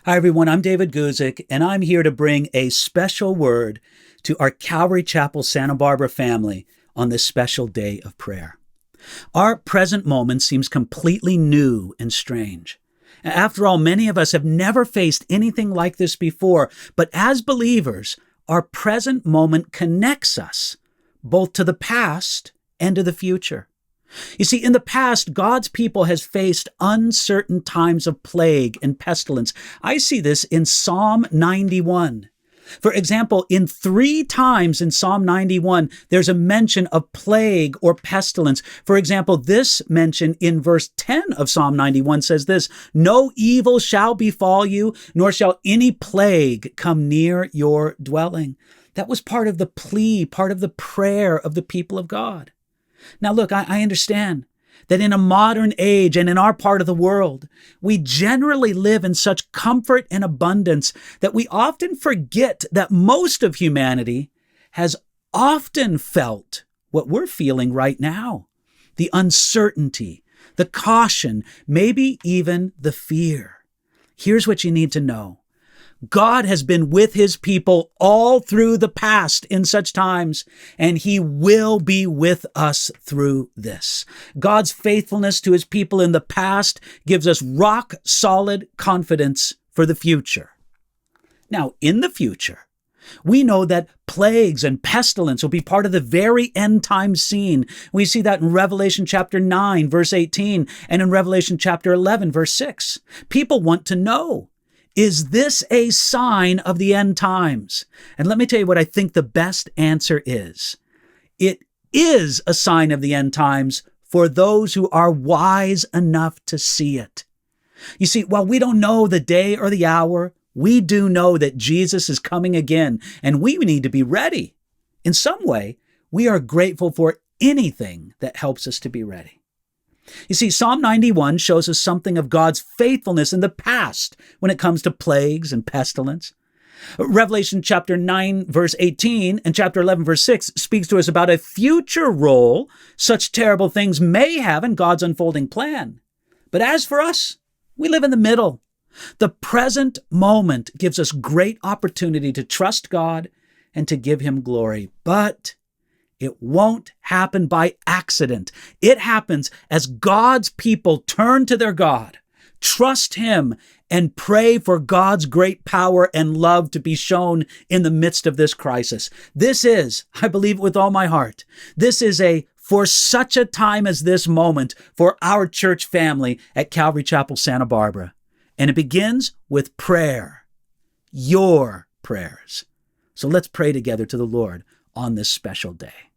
Hi, everyone. I'm David Guzik, and I'm here to bring a special word to our Calvary Chapel Santa Barbara family on this special day of prayer. Our present moment seems completely new and strange. After all, many of us have never faced anything like this before, but as believers, our present moment connects us both to the past and to the future. You see, in the past, God's people has faced uncertain times of plague and pestilence. I see this in Psalm 91. For example, in 3 times in Psalm 91, there's a mention of plague or pestilence. For example, this mention in verse 10 of Psalm 91 says this: "No evil shall befall you, nor shall any plague come near your dwelling." That was part of the plea, part of the prayer of the people of God. Now look, I understand that in a modern age and in our part of the world, we generally live in such comfort and abundance that we often forget that most of humanity has often felt what we're feeling right now: the uncertainty, the caution, maybe even the fear. Here's what you need to know. God has been with his people all through the past in such times, and he will be with us through this. God's faithfulness to his people in the past gives us rock-solid confidence for the future. Now, in the future, we know that plagues and pestilence will be part of the very end time scene. We see that in Revelation chapter 9, verse 18, and in Revelation chapter 11, verse 6. People want to know, is this a sign of the end times? And let me tell you what I think the best answer is. It is a sign of the end times for those who are wise enough to see it. You see, while we don't know the day or the hour, we do know that Jesus is coming again, and we need to be ready. In some way, we are grateful for anything that helps us to be ready. You see, Psalm 91 shows us something of God's faithfulness in the past when it comes to plagues and pestilence. Revelation chapter 9, verse 18 and chapter 11, verse 6 speaks to us about a future role such terrible things may have in God's unfolding plan. But as for us, we live in the middle. The present moment gives us great opportunity to trust God and to give him glory. But it won't happen by accident. It happens as God's people turn to their God, trust him, and pray for God's great power and love to be shown in the midst of this crisis. This is, I believe it with all my heart, this is a for such a time as this moment for our church family at Calvary Chapel, Santa Barbara. And it begins with prayer, your prayers. So let's pray together to the Lord on this special day.